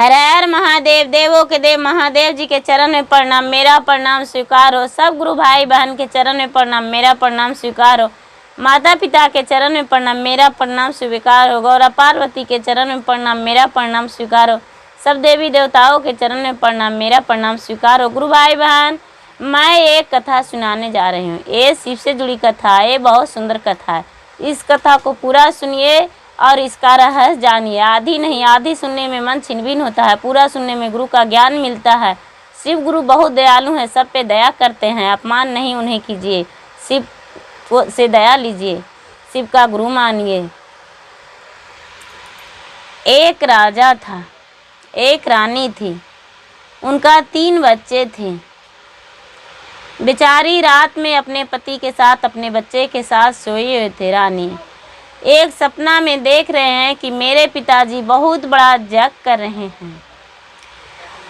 हर हर महादेव। देवों के देव महादेव जी के चरण में प्रणाम, मेरा प्रणाम स्वीकार हो। सब गुरु भाई बहन के चरण में प्रणाम, मेरा प्रणाम स्वीकार हो। माता पिता के चरण में प्रणाम, मेरा प्रणाम स्वीकार हो। गौरा पार्वती के चरण में प्रणाम, मेरा प्रणाम स्वीकार हो। सब देवी देवताओं के चरण में प्रणाम, मेरा प्रणाम स्वीकार हो। गुरु भाई बहन, मैं एक कथा सुनाने जा रही हूँ। ये शिव से जुड़ी कथा है, बहुत सुंदर कथा है। इस कथा को पूरा सुनिए और इसका रहस्य जानिए। आधी नहीं, आधी सुनने में मन छिनभिन होता है, पूरा सुनने में गुरु का ज्ञान मिलता है। शिव गुरु बहुत दयालु हैं, सब पे दया करते हैं। अपमान नहीं उन्हें कीजिए, शिव से दया लीजिए, शिव का गुरु मानिए। एक राजा था, एक रानी थी, उनका 3 बच्चे थे। बेचारी रात में अपने पति के साथ, अपने बच्चे के साथ सोए हुए थे। रानी एक सपना में देख रहे हैं कि मेरे पिताजी बहुत बड़ा यज्ञ कर रहे हैं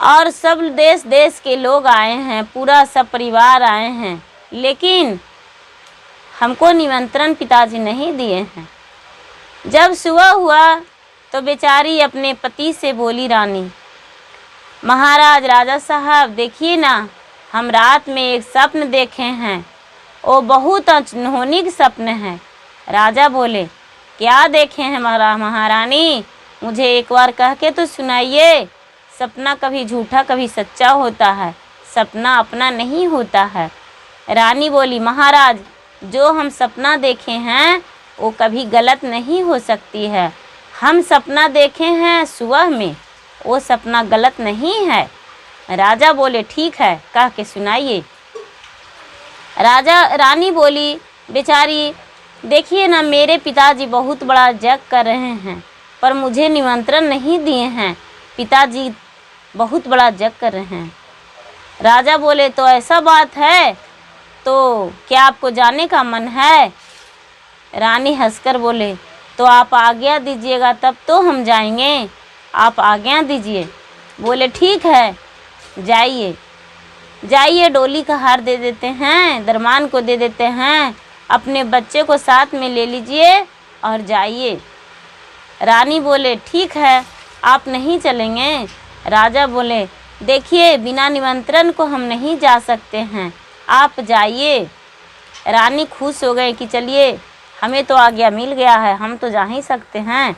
और सब देश देश के लोग आए हैं, पूरा सब परिवार आए हैं, लेकिन हमको निमंत्रण पिताजी नहीं दिए हैं। जब सुबह हुआ तो बेचारी अपने पति से बोली, रानी महाराज, राजा साहब देखिए ना, हम रात में एक स्वप्न देखे हैं, वो बहुत अनहोनी स्वप्न है। राजा बोले, क्या देखे हैं महारानी, मुझे एक बार कह के तो सुनाइए। सपना कभी झूठा कभी सच्चा होता है, सपना अपना नहीं होता है। रानी बोली, महाराज जो हम सपना देखे हैं वो कभी गलत नहीं हो सकती है। हम सपना देखे हैं सुबह में, वो सपना गलत नहीं है। राजा बोले, ठीक है, कह के सुनाइए। रानी बोली, बेचारी देखिए ना, मेरे पिताजी बहुत बड़ा यज्ञ कर रहे हैं पर मुझे निमंत्रण नहीं दिए हैं। पिताजी बहुत बड़ा यज्ञ कर रहे हैं। राजा बोले, तो ऐसा बात है, तो क्या आपको जाने का मन है? रानी हंसकर बोले, तो आप आज्ञा दीजिएगा तब तो हम जाएंगे, आप आज्ञा दीजिए। बोले, ठीक है, जाइए जाइए, डोली का हार दे देते हैं, दरमान को दे देते हैं, अपने बच्चे को साथ में ले लीजिए और जाइए। रानी बोले, ठीक है, आप नहीं चलेंगे? राजा बोले, देखिए बिना निमंत्रण को हम नहीं जा सकते हैं, आप जाइए। रानी खुश हो गए कि चलिए, हमें तो आज्ञा मिल गया है, हम तो जा ही सकते हैं।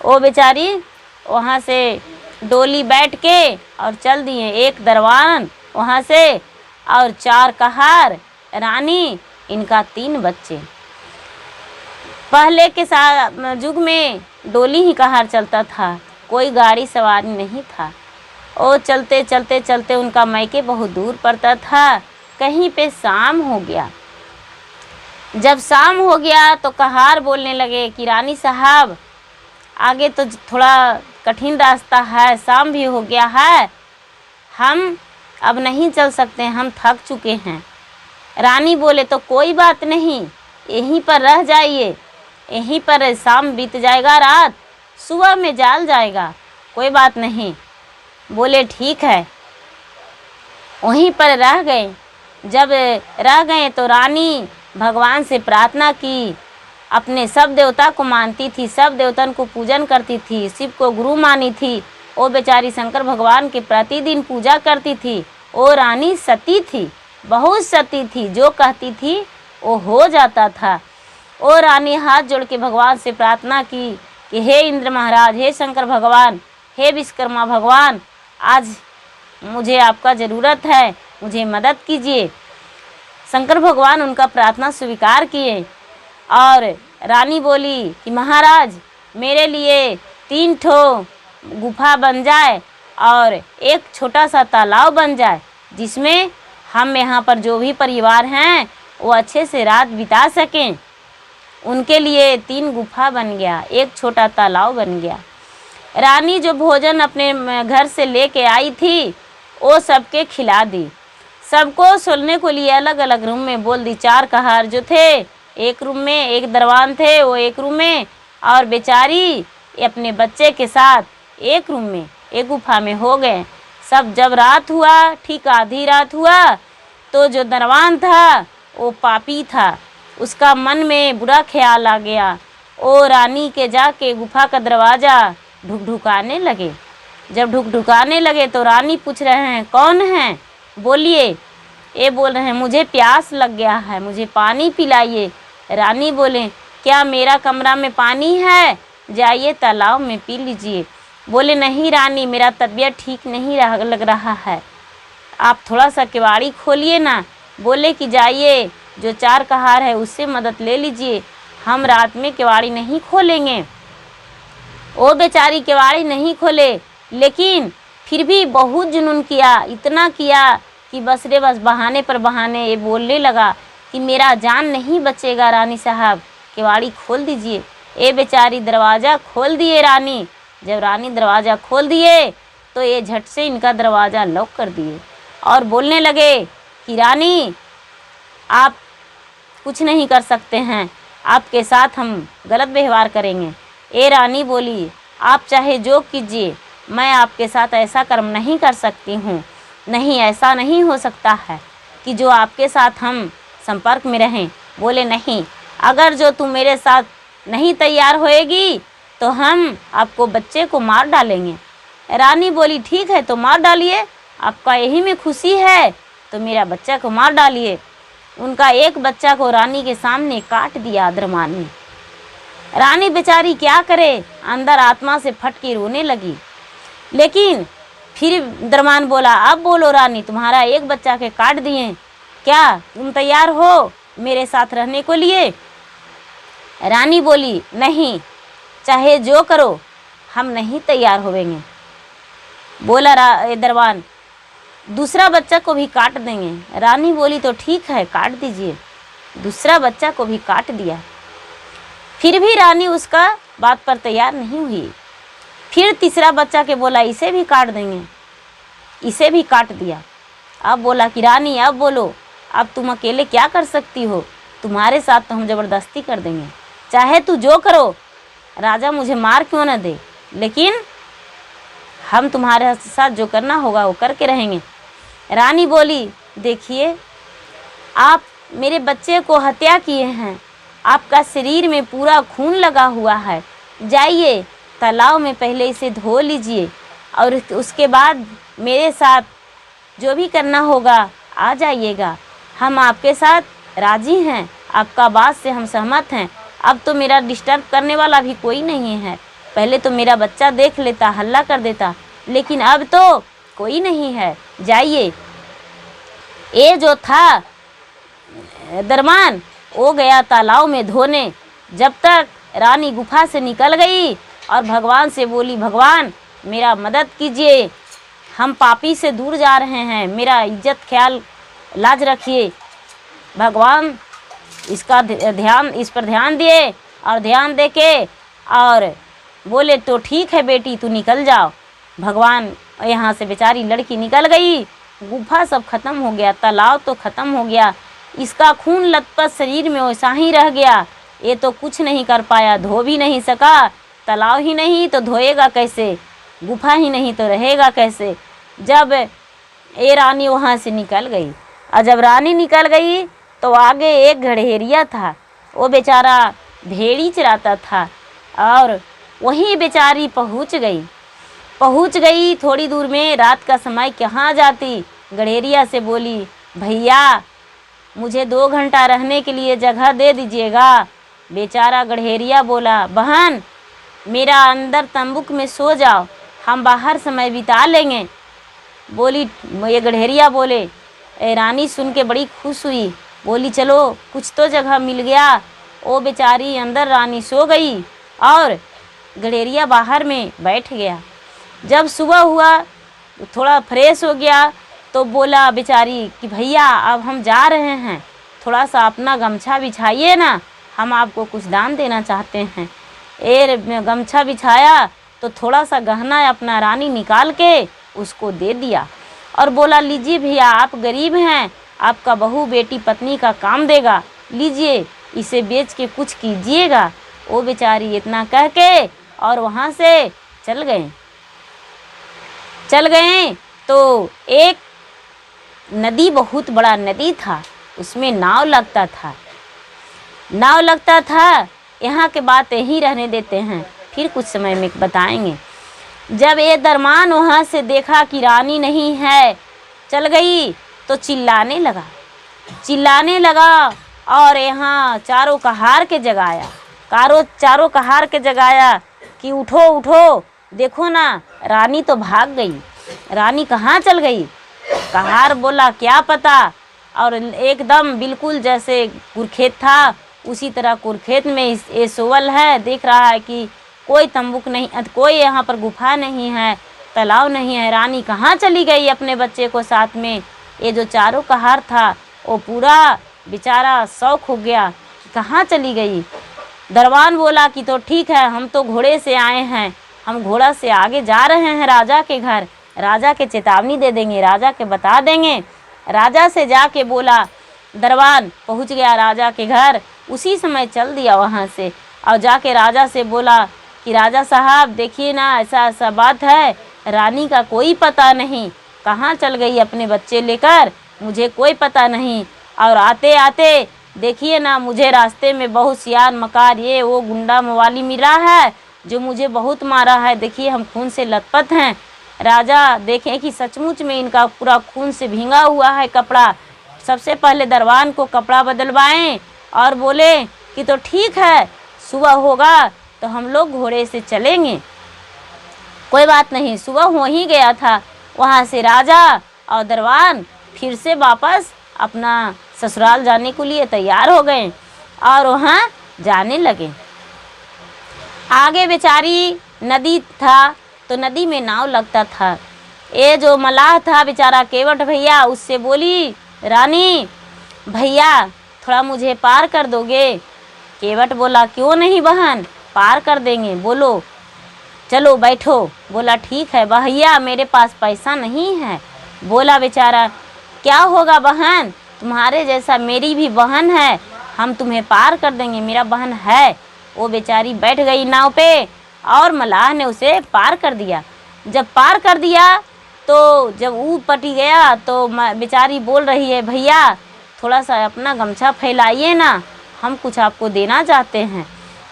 वो बेचारी वहाँ से डोली बैठ के और चल दिए। एक दरबान वहाँ से और 4 कहार, रानी, इनका 3 बच्चे। पहले के युग में डोली ही कहार चलता था, कोई गाड़ी सवारी नहीं था। और चलते चलते चलते उनका मायके बहुत दूर पड़ता था। कहीं पे शाम हो गया। जब शाम हो गया तो कहार बोलने लगे कि रानी साहब, आगे तो थोड़ा कठिन रास्ता है, शाम भी हो गया है, हम अब नहीं चल सकते, हम थक चुके हैं। रानी बोले, तो कोई बात नहीं, यहीं पर रह जाइए, यहीं पर शाम बीत जाएगा, रात सुबह में जाल जाएगा, कोई बात नहीं। बोले, ठीक है। वहीं पर रह गए। जब रह गए तो रानी भगवान से प्रार्थना की। अपने सब देवता को मानती थी, सब देवतन को पूजन करती थी, शिव को गुरु मानी थी। वो बेचारी शंकर भगवान के प्रतिदिन पूजा करती थी। वो रानी सती थी, बहुत सती थी, जो कहती थी वो हो जाता था। वो रानी हाथ जोड़ के भगवान से प्रार्थना की कि हे इंद्र महाराज, हे शंकर भगवान, हे विश्वकर्मा भगवान, आज मुझे आपका ज़रूरत है, मुझे मदद कीजिए। शंकर भगवान उनका प्रार्थना स्वीकार किए और रानी बोली कि महाराज, मेरे लिए 3 ठो गुफा बन जाए और एक छोटा सा तालाब बन जाए, जिसमें हम यहाँ पर जो भी परिवार हैं वो अच्छे से रात बिता सकें। उनके लिए 3 गुफा बन गया, एक छोटा तालाब बन गया। रानी जो भोजन अपने घर से लेके आई थी वो सबके खिला दी। सबको सोने को लिए अलग अलग रूम में बोल दी। 4 कहार जो थे एक रूम में, एक दरबान थे वो एक रूम में, और बेचारी अपने बच्चे के साथ एक रूम में, एक गुफा में हो गए सब। जब रात हुआ, ठीक आधी रात हुआ, तो जो दरबान था वो पापी था, उसका मन में बुरा ख्याल आ गया। वो रानी के जाके गुफा का दरवाज़ा ढुकढुकाने लगे। जब ढुकढुकाने लगे तो रानी पूछ रहे हैं कौन है, बोलिए। ये बोल रहे हैं मुझे प्यास लग गया है, मुझे पानी पिलाइए। रानी बोले क्या मेरा कमरा में पानी है, जाइए तालाब में पी लीजिए। बोले नहीं रानी, मेरा तबीयत ठीक नहीं लग रहा है, आप थोड़ा सा किवाड़ी खोलिए ना। बोले कि जाइए जो चार कहार है उससे मदद ले लीजिए, हम रात में किवाड़ी नहीं खोलेंगे। वो बेचारी किवाड़ी नहीं खोले, लेकिन फिर भी बहुत जुनून किया, इतना किया कि बस रे बस बहाने पर बहाने ये बोलने लगा कि मेरा जान नहीं बचेगा रानी साहब, किवाड़ी खोल दीजिए। ये बेचारी दरवाज़ा खोल दिए रानी। जब रानी दरवाज़ा खोल दिए तो ये झट से इनका दरवाज़ा लॉक कर दिए और बोलने लगे कि रानी आप कुछ नहीं कर सकते हैं, आपके साथ हम गलत व्यवहार करेंगे। ये रानी बोली आप चाहे जो कीजिए, मैं आपके साथ ऐसा कर्म नहीं कर सकती हूँ। नहीं, ऐसा नहीं हो सकता है कि जो आपके साथ हम संपर्क में रहें। बोले नहीं, अगर जो तुम मेरे साथ नहीं तैयार होएगी तो हम आपको बच्चे को मार डालेंगे। रानी बोली ठीक है तो मार डालिए, आपका यही में खुशी है तो मेरा बच्चा को मार डालिए। उनका एक बच्चा को रानी के सामने काट दिया दरमान ने। रानी बेचारी क्या करे, अंदर आत्मा से फट के रोने लगी। लेकिन फिर दरमान बोला अब बोलो रानी, तुम्हारा एक बच्चा के काट दिए, क्या तुम तैयार हो मेरे साथ रहने को लिए? रानी बोली नहीं, चाहे जो करो हम नहीं तैयार होवेंगे। बोला दरबान दूसरा बच्चा को भी काट देंगे। रानी बोली तो ठीक है काट दीजिए। दूसरा बच्चा को भी काट दिया। फिर भी रानी उसका बात पर तैयार नहीं हुई। फिर तीसरा बच्चा के बोला इसे भी काट देंगे, इसे भी काट दिया। अब बोला कि रानी अब बोलो, अब तुम अकेले क्या कर सकती हो, तुम्हारे साथ तो हम ज़बरदस्ती कर देंगे, चाहे तू जो करो, राजा मुझे मार क्यों न दे, लेकिन हम तुम्हारे साथ जो करना होगा वो करके रहेंगे। रानी बोली देखिए आप मेरे बच्चे को हत्या किए हैं, आपका शरीर में पूरा खून लगा हुआ है, जाइए तालाब में पहले इसे धो लीजिए और उसके बाद मेरे साथ जो भी करना होगा आ जाइएगा। हम आपके साथ राजी हैं, आपका बात से हम सहमत हैं। अब तो मेरा डिस्टर्ब करने वाला भी कोई नहीं है। पहले तो मेरा बच्चा देख लेता, हल्ला कर देता, लेकिन अब तो कोई नहीं है, जाइए। ये जो था दरमान वो गया तालाब में धोने। जब तक रानी गुफा से निकल गई और भगवान से बोली भगवान मेरा मदद कीजिए, हम पापी से दूर जा रहे हैं, मेरा इज्जत ख्याल लाज रखिए। भगवान इसका ध्यान इस पर ध्यान दिए और ध्यान देके और बोले तो ठीक है बेटी तू निकल जाओ। भगवान यहाँ से बेचारी लड़की निकल गई। गुफा सब खत्म हो गया, तालाब तो खत्म हो गया, इसका खून लथपथ शरीर में वैसा ही रह गया। ये तो कुछ नहीं कर पाया, धो भी नहीं सका। तालाब ही नहीं तो धोएगा कैसे, गुफा ही नहीं तो रहेगा कैसे। जब ये रानी वहाँ से निकल गई और जब रानी निकल गई तो आगे एक गड़ेरिया था, वो बेचारा भेड़ी चराता था और वहीं बेचारी पहुँच गई। थोड़ी दूर में रात का समय कहाँ जाती, गड़ेरिया से बोली भैया मुझे 2 घंटा रहने के लिए जगह दे दीजिएगा। बेचारा गड़ेरिया बोला बहन मेरा अंदर तंबूक में सो जाओ, हम बाहर समय बिता लेंगे। बोली ये गड़ेरिया बोले। रानी सुन के बड़ी खुश हुई, बोली चलो कुछ तो जगह मिल गया। वो बेचारी अंदर रानी सो गई और गड़ेरिया बाहर में बैठ गया। जब सुबह हुआ थोड़ा फ्रेश हो गया तो बोला बेचारी कि भैया अब हम जा रहे हैं, थोड़ा सा अपना गमछा बिछाइए ना, हम आपको कुछ दान देना चाहते हैं। गमछा बिछाया तो थोड़ा सा गहना अपना रानी निकाल के उसको दे दिया और बोला लीजिए भैया आप गरीब हैं, आपका बहू बेटी पत्नी का काम देगा, लीजिए इसे बेच के कुछ कीजिएगा। वो बेचारी इतना कह के और वहाँ से चल गए तो एक नदी, बहुत बड़ा नदी था, उसमें नाव लगता था। यहाँ के बात यहीं रहने देते हैं, फिर कुछ समय में बताएंगे। जब ये दरमान वहाँ से देखा कि रानी नहीं है, चल गई, तो चिल्लाने लगा और यहाँ चारों का हार के जगाया कि उठो उठो, देखो ना रानी तो भाग गई, रानी कहाँ चल गई। कहार बोला क्या पता, और एकदम बिल्कुल जैसे कुरखेत था उसी तरह कुरखेत में ये सोवल है, देख रहा है कि कोई तंबूक नहीं, कोई यहाँ पर गुफा नहीं है, तालाब नहीं है, रानी कहाँ चली गई अपने बच्चे को साथ में। ये जो चारों कहार था वो पूरा बेचारा शौक हो गया कि कहाँ चली गई। दरबान बोला कि तो ठीक है, हम तो घोड़े से आए हैं, हम घोड़ा से आगे जा रहे हैं राजा के घर, राजा के चेतावनी दे देंगे, राजा के बता देंगे। राजा से जाके बोला, दरबान पहुंच गया राजा के घर, उसी समय चल दिया वहां से और जाके राजा से बोला कि राजा साहब देखिए ना, ऐसा ऐसा बात है, रानी का कोई पता नहीं, कहाँ चल गई अपने बच्चे लेकर, मुझे कोई पता नहीं। और आते आते देखिए ना, मुझे रास्ते में बहुत सियार मकार ये वो गुंडा मवाली मिला है जो मुझे बहुत मारा है, देखिए हम खून से लथपथ हैं। राजा देखें कि सचमुच में इनका पूरा खून से भींगा हुआ है कपड़ा। सबसे पहले दरबान को कपड़ा बदलवाएं और बोले कि तो ठीक है, सुबह होगा तो हम लोग घोड़े से चलेंगे। कोई बात नहीं, सुबह हो ही गया था। वहाँ से राजा और दरबान फिर से वापस अपना ससुराल जाने के लिए तैयार हो गए और वहाँ जाने लगे। आगे बेचारी नदी था तो नदी में नाव लगता था। ये जो मलाह था बेचारा केवट भैया, उससे बोली, रानी भैया थोड़ा मुझे पार कर दोगे। केवट बोला, क्यों नहीं बहन, पार कर देंगे, बोलो चलो बैठो। बोला ठीक है भैया, मेरे पास पैसा नहीं है। बोला बेचारा, क्या होगा बहन, तुम्हारे जैसा मेरी भी बहन है, हम तुम्हें पार कर देंगे, मेरा बहन है। वो बेचारी बैठ गई नाव पे और मलाह ने उसे पार कर दिया। जब पार कर दिया तो जब ऊब पटी गया तो बेचारी बोल रही है, भैया थोड़ा सा अपना गमछा फैलाइए ना, हम कुछ आपको देना चाहते हैं।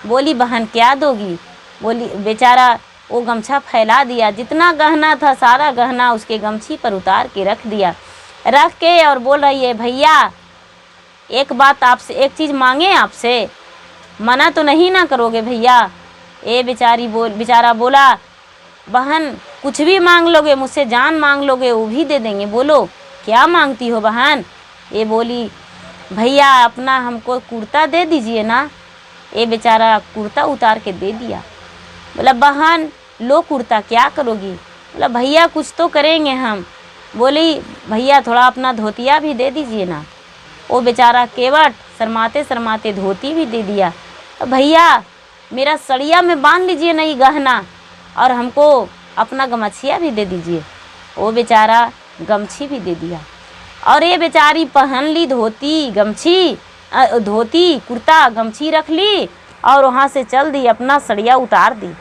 बोली बहन क्या दोगी। बोली बेचारा वो गमछा फैला दिया, जितना गहना था सारा गहना उसके गमछी पर उतार के रख दिया। रख के और बोल रही है, भैया एक बात आपसे, एक चीज़ मांगे आपसे, मना तो नहीं ना करोगे भैया। ये बेचारा बोला, बहन कुछ भी मांग लोगे, मुझसे जान मांग लोगे वो भी दे देंगे, बोलो क्या मांगती हो बहन। ये बोली, भैया अपना हमको कुर्ता दे दीजिए ना। ये बेचारा कुर्ता उतार के दे दिया। बोला बहन लो कुर्ता, क्या करोगी। बोला भैया कुछ तो करेंगे हम। बोली भैया थोड़ा अपना धोतिया भी दे दीजिए ना। वो बेचारा केवट शर्माते शर्माते धोती भी दे दिया। भैया मेरा सड़िया में बांध लीजिए ना ये गहना, और हमको अपना गमछिया भी दे दीजिए। वो बेचारा गमछी भी दे दिया और ये बेचारी पहन ली धोती कुर्ता गमछी रख ली और वहाँ से चल दी, अपना सड़िया उतार दी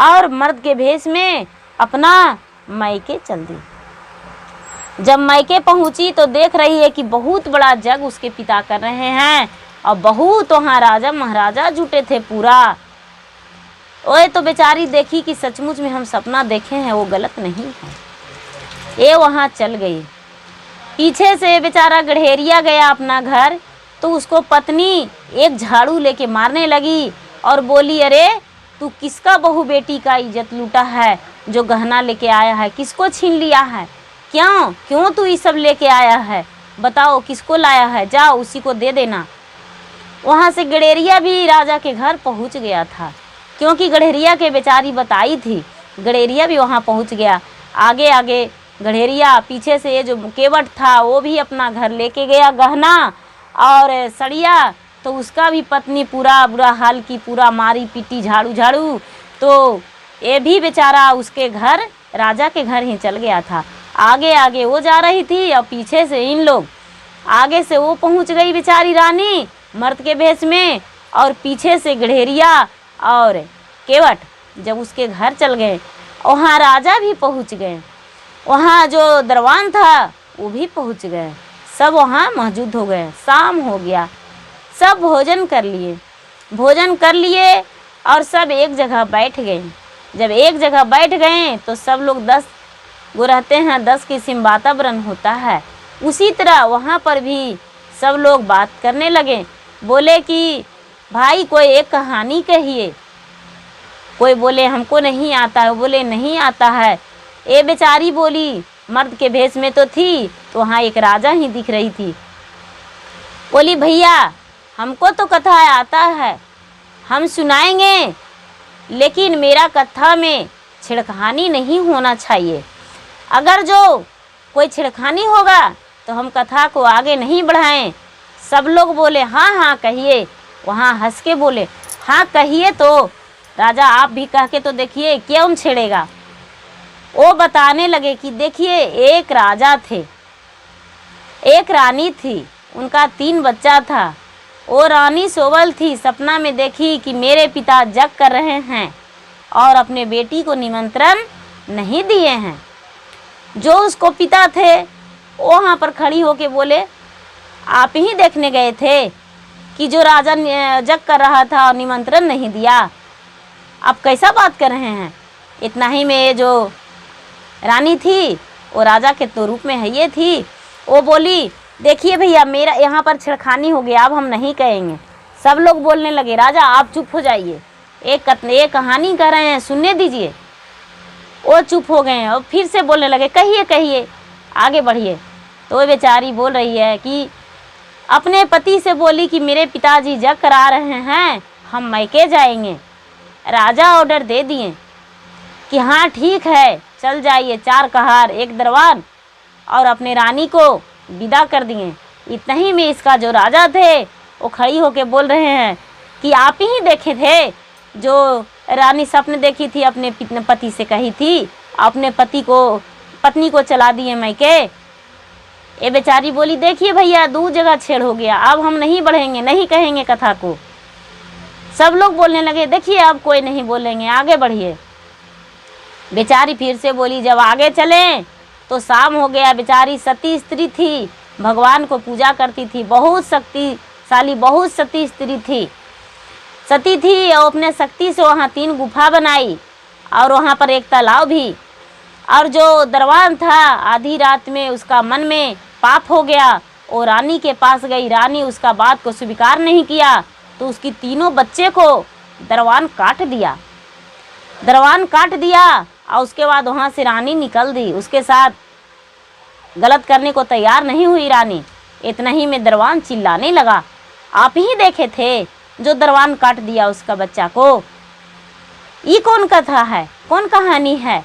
और मर्द के भेष में अपना मायके चल दी। जब मायके पहुँची तो देख रही है कि बहुत बड़ा जग उसके पिता कर रहे हैं और बहुत वहाँ राजा महाराजा जुटे थे पूरा। ओए तो बेचारी देखी कि सचमुच में हम सपना देखे हैं वो गलत नहीं है। ये वहाँ चल गई। पीछे से बेचारा गढ़ेरिया गया अपना घर तो उसको पत्नी एक झाड़ू लेके मारने लगी और बोली, अरे तू किसका बहू बेटी का इज्जत लूटा है, जो गहना लेके आया है किसको छीन लिया है, क्यों तू ये सब लेके आया है, बताओ किसको लाया है, जाओ उसी को दे देना। वहाँ से गढ़ेरिया भी राजा के घर पहुँच गया था, क्योंकि गढ़ेरिया के बेचारी बताई थी। गढ़ेरिया भी वहाँ पहुँच गया। आगे आगे गढ़ेरिया, पीछे से ये जो केवट था वो भी अपना घर लेके गया गहना और सड़िया। तो उसका भी पत्नी पूरा बुरा हाल की, पूरा मारी पीटी झाड़ू। तो ये भी बेचारा उसके घर राजा के घर ही चल गया था। आगे आगे वो जा रही थी और पीछे से इन लोग, आगे से वो पहुँच गई बेचारी रानी मर्द के भेष में और पीछे से गढ़ेरिया और केवट जब उसके घर चल गए, वहाँ राजा भी पहुँच गए, वहाँ जो दरबान था वो भी पहुँच गए, सब वहाँ मौजूद हो गए। शाम हो गया, सब भोजन कर लिए और सब एक जगह बैठ गए। जब एक जगह बैठ गए तो सब लोग 10 गो रहते हैं, 10 किस्म वातावरण होता है। उसी तरह वहाँ पर भी सब लोग बात करने लगे। बोले कि भाई कोई एक कहानी कहिए। कोई बोले हमको नहीं आता है, बोले नहीं आता है। ए बेचारी बोली, मर्द के भेष में तो थी, तो वहाँ एक राजा ही दिख रही थी। बोली भैया हमको तो कथा आता है, हम सुनाएंगे, लेकिन मेरा कथा में छिड़खानी नहीं होना चाहिए। अगर जो कोई छिड़खानी होगा तो हम कथा को आगे नहीं बढ़ाएं। सब लोग बोले हाँ हाँ कहिए। वहाँ हंस के बोले हाँ कहिए। तो राजा आप भी कह के तो देखिए, क्यों छेड़ेगा। वो बताने लगे कि देखिए एक राजा थे, एक रानी थी, उनका 3 बच्चा था। वो रानी सोवल थी, सपना में देखी कि मेरे पिता जग कर रहे हैं और अपने बेटी को निमंत्रण नहीं दिए हैं। जो उसको पिता थे वो वहाँ पर खड़ी होके बोले आप ही देखने गए थे कि जो राजा जग कर रहा था और निमंत्रण नहीं दिया, आप कैसा बात कर रहे हैं। इतना ही में जो रानी थी वो राजा के तो रूप में है ये थी। वो बोली देखिए भैया मेरा यहाँ पर छेड़खानी हो गया, अब हम नहीं कहेंगे। सब लोग बोलने लगे राजा आप चुप हो जाइए, एक कहानी कह रहे हैं, सुनने दीजिए। वो चुप हो गए और फिर से बोलने लगे कहिए कहिए आगे बढ़िए। तो वो बेचारी बोल रही है कि अपने पति से बोली कि मेरे पिताजी जग करा रहे हैं, हम मैके जाएंगे। राजा ऑर्डर दे दिए कि हाँ ठीक है चल जाइए। 4 कहार 1 दरबान और अपने रानी को विदा कर दिए। इतना ही में इसका जो राजा थे वो खड़ी होके बोल रहे हैं कि आप ही देखे थे जो रानी सपने देखी थी, अपने पति से कही थी, अपने पत्नी को चला दिए मैके। ये बेचारी बोली देखिए भैया 2 जगह छेड़ हो गया, अब हम नहीं बढ़ेंगे, नहीं कहेंगे कथा को। सब लोग बोलने लगे देखिए अब कोई नहीं बोलेंगे, आगे बढ़िए। बेचारी फिर से बोली जब आगे चलें तो शाम हो गया। बेचारी सती स्त्री थी, भगवान को पूजा करती थी, बहुत शक्तिशाली, बहुत सती स्त्री थी, सती थी। और अपने शक्ति से वहाँ 3 गुफा बनाई और वहाँ पर एक तालाब भी। और जो दरबान था आधी रात में उसका मन में पाप हो गया, वो रानी के पास गई। रानी उसका बात को स्वीकार नहीं किया तो उसकी 3 बच्चे को दरबान काट दिया। और उसके बाद वहाँ से रानी निकल दी, उसके साथ गलत करने को तैयार नहीं हुई रानी। इतना ही में दरबान चिल्लाने लगा आप ही देखे थे जो दरबान काट दिया उसका बच्चा को। ये कौन कथा है, कौन कहानी है।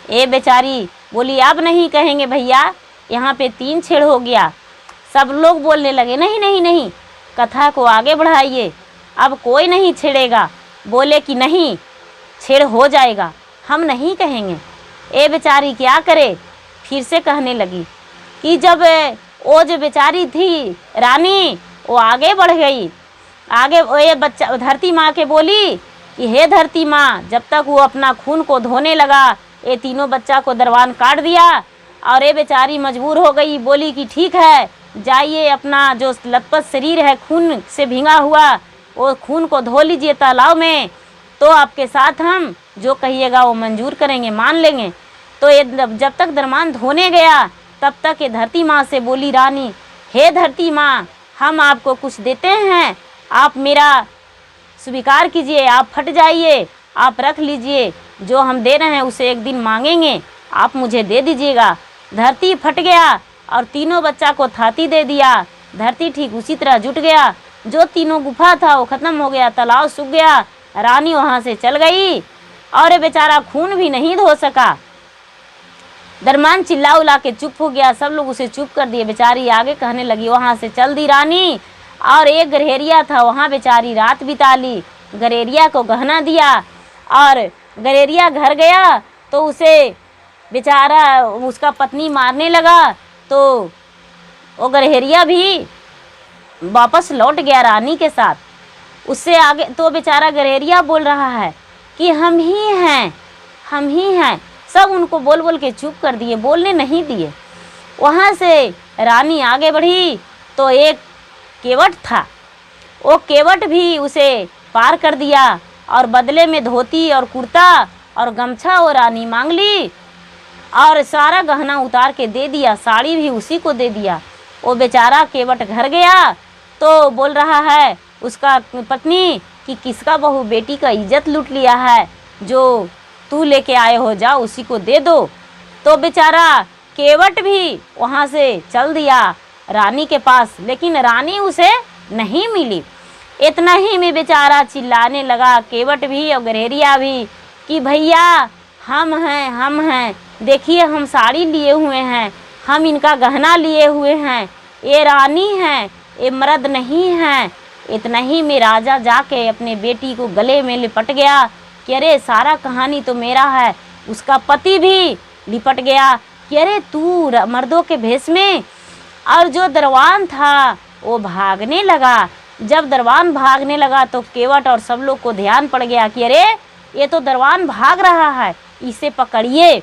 ये बेचारी बोली अब नहीं कहेंगे भैया, यहाँ पे 3 छेड़ हो गया। सब लोग बोलने लगे नहीं नहीं नहीं कथा को आगे बढ़ाइए, अब कोई नहीं छेड़ेगा। बोले कि नहीं छेड़ हो जाएगा, हम नहीं कहेंगे। ये बेचारी क्या करे, फिर से कहने लगी कि जब वो जो बेचारी थी रानी वो आगे बढ़ गई। आगे ये बच्चा धरती माँ के बोली कि हे धरती माँ, जब तक वो अपना खून को धोने लगा ये 3 बच्चा को दरबान काट दिया। और ये बेचारी मजबूर हो गई, बोली कि ठीक है जाइए, अपना जो लथपथ शरीर है खून से भींगा हुआ वो खून को धो लीजिए तालाब में, तो आपके साथ हम जो कहिएगा वो मंजूर करेंगे, मान लेंगे। तो ये जब तक दरबान धोने गया तब तक ये धरती माँ से बोली रानी हे धरती माँ, हम आपको कुछ देते हैं, आप मेरा स्वीकार कीजिए, आप फट जाइए, आप रख लीजिए, जो हम दे रहे हैं उसे एक दिन मांगेंगे, आप मुझे दे दीजिएगा। धरती फट गया और 3 बच्चा को थाती दे दिया। धरती ठीक उसी तरह जुट गया, जो 3 गुफा था वो खत्म हो गया, तालाब सूख गया। रानी वहाँ से चल गई और ये बेचारा खून भी नहीं धो सका। दरबान चिल्ला उला के चुप हो गया, सब लोग उसे चुप कर दिए। बेचारी आगे कहने लगी, वहाँ से चल दी रानी और एक गरहेरिया था वहाँ बेचारी रात बिता ली। गरहेरिया को गहना दिया और गरहेरिया घर गया तो उसे बेचारा उसका पत्नी मारने लगा, तो वो गरहेरिया भी वापस लौट गया रानी के साथ। उससे आगे तो बेचारा गरहेरिया बोल रहा है कि हम ही हैं, हम ही हैं। सब उनको बोल बोल के चुप कर दिए, बोलने नहीं दिए। वहाँ से रानी आगे बढ़ी तो एक केवट था, वो केवट भी उसे पार कर दिया और बदले में धोती और कुर्ता और गमछा वो रानी मांग ली और सारा गहना उतार के दे दिया, साड़ी भी उसी को दे दिया। वो बेचारा केवट घर गया तो बोल रहा है उसका पत्नी कि किसका बहू बेटी का इज्जत लूट लिया है, जो तू लेके आए हो जाओ उसी को दे दो। तो बेचारा केवट भी वहाँ से चल दिया रानी के पास, लेकिन रानी उसे नहीं मिली। इतना ही में बेचारा चिल्लाने लगा, केवट भी और गरहेरिया भी, कि भैया हम हैं, देखिए हम साड़ी लिए हुए हैं, हम इनका गहना लिए हुए हैं, ये रानी है, ये मर्द नहीं है। इतना ही में राजा जाके अपने बेटी को गले में लिपट गया कि अरे सारा कहानी तो मेरा है। उसका पति भी लिपट गया कि अरे तू मर्दों के भेष में। और जो दरवान था वो भागने लगा। जब दरवान भागने लगा तो केवट और सब लोग को ध्यान पड़ गया कि अरे ये तो दरवान भाग रहा है, इसे पकड़िए।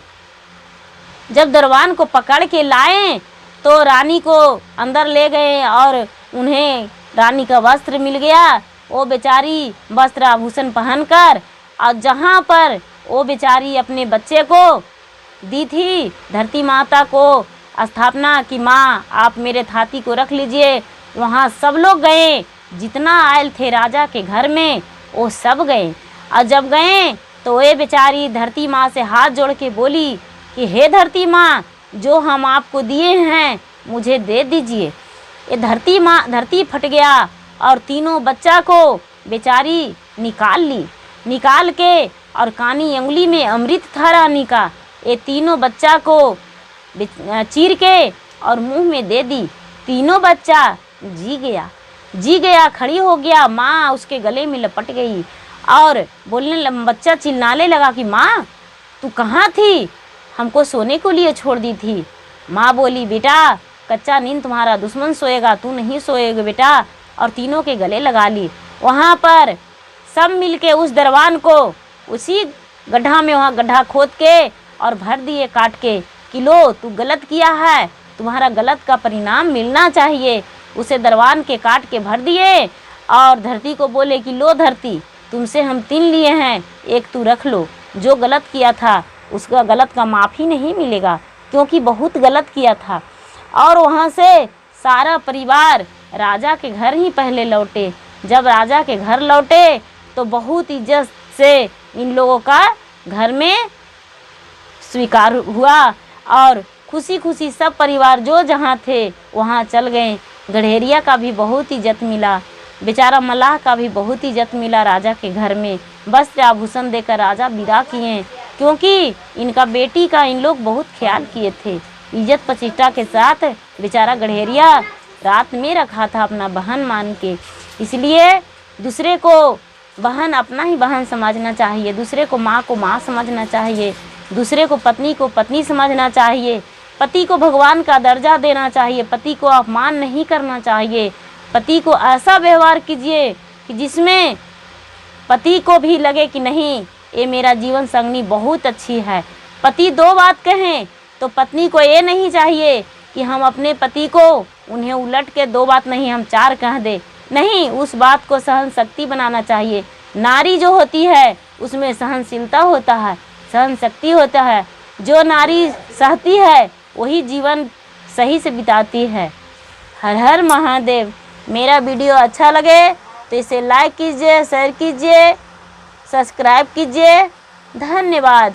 जब दरवान को पकड़ के लाए तो रानी को अंदर ले गए और उन्हें रानी का वस्त्र मिल गया। वो बेचारी वस्त्र आभूषण पहनकर, और जहाँ पर वो बेचारी अपने बच्चे को दी थी धरती माता को स्थापना कि माँ आप मेरे थाती को रख लीजिए, वहाँ सब लोग गए, जितना आयल थे राजा के घर में वो सब गए। और जब गए तो ये बेचारी धरती माँ से हाथ जोड़ के बोली कि हे धरती माँ, जो हम आपको दिए हैं मुझे दे दीजिए। ये धरती फट गया और तीनों बच्चा को बेचारी निकाल के, और कानी अंगुली में अमृत था रानी का, ये तीनों बच्चा को चीर के और मुंह में दे दी। तीनों बच्चा जी गया, खड़ी हो गया। माँ उसके गले में लपट गई और बच्चा चिल्लाने लगा कि माँ तू कहाँ थी, हमको सोने को लिए छोड़ दी थी। माँ बोली बेटा कच्चा नींद तुम्हारा दुश्मन सोएगा, तू नहीं सोएगा बेटा, और तीनों के गले लगा ली। वहाँ पर सब मिलके उस दरवान को उसी गड्ढा में, वहाँ गड्ढा खोद के और भर दिए काट के कि लो तू गलत किया है, तुम्हारा गलत का परिणाम मिलना चाहिए। उसे दरवान के काट के भर दिए और धरती को बोले कि लो धरती, तुमसे हम 3 लिए हैं, एक तू रख लो। जो गलत किया था उसका गलत का माफ़ी नहीं मिलेगा, क्योंकि बहुत गलत किया था। और वहाँ से सारा परिवार राजा के घर ही पहले लौटे। जब राजा के घर लौटे तो बहुत इज्जत से इन लोगों का घर में स्वीकार हुआ और खुशी खुशी सब परिवार जो जहाँ थे वहाँ चल गए। गढ़ेरिया का भी बहुत इज्जत मिला, बेचारा मलाह का भी बहुत इज्जत मिला राजा के घर में। वस्त्र आभूषण देकर राजा विदा किए, क्योंकि इनका बेटी का इन लोग बहुत ख्याल किए थे। इज्जत प्रतिष्ठा के साथ बेचारा गढ़ेरिया रात में रखा था अपना बहन मान के। इसलिए दूसरे को बहन अपना ही बहन समझना चाहिए, दूसरे को माँ समझना चाहिए, दूसरे को पत्नी समझना चाहिए, पति को भगवान का दर्जा देना चाहिए, पति को अपमान नहीं करना चाहिए। पति को ऐसा व्यवहार कीजिए कि जिसमें पति को भी लगे कि नहीं ये मेरा जीवन संगनी बहुत अच्छी है। पति 2 बात कहें तो पत्नी को ये नहीं चाहिए कि हम अपने पति को उन्हें उलट के 2 बात नहीं हम 4 कह दे, नहीं, उस बात को सहन शक्ति बनाना चाहिए। नारी जो होती है उसमें सहनशीलता होता है, सहन शक्ति होता है। जो नारी सहती है वही जीवन सही से बिताती है। हर हर महादेव। मेरा वीडियो अच्छा लगे तो इसे लाइक कीजिए, शेयर कीजिए, सब्सक्राइब कीजिए। धन्यवाद।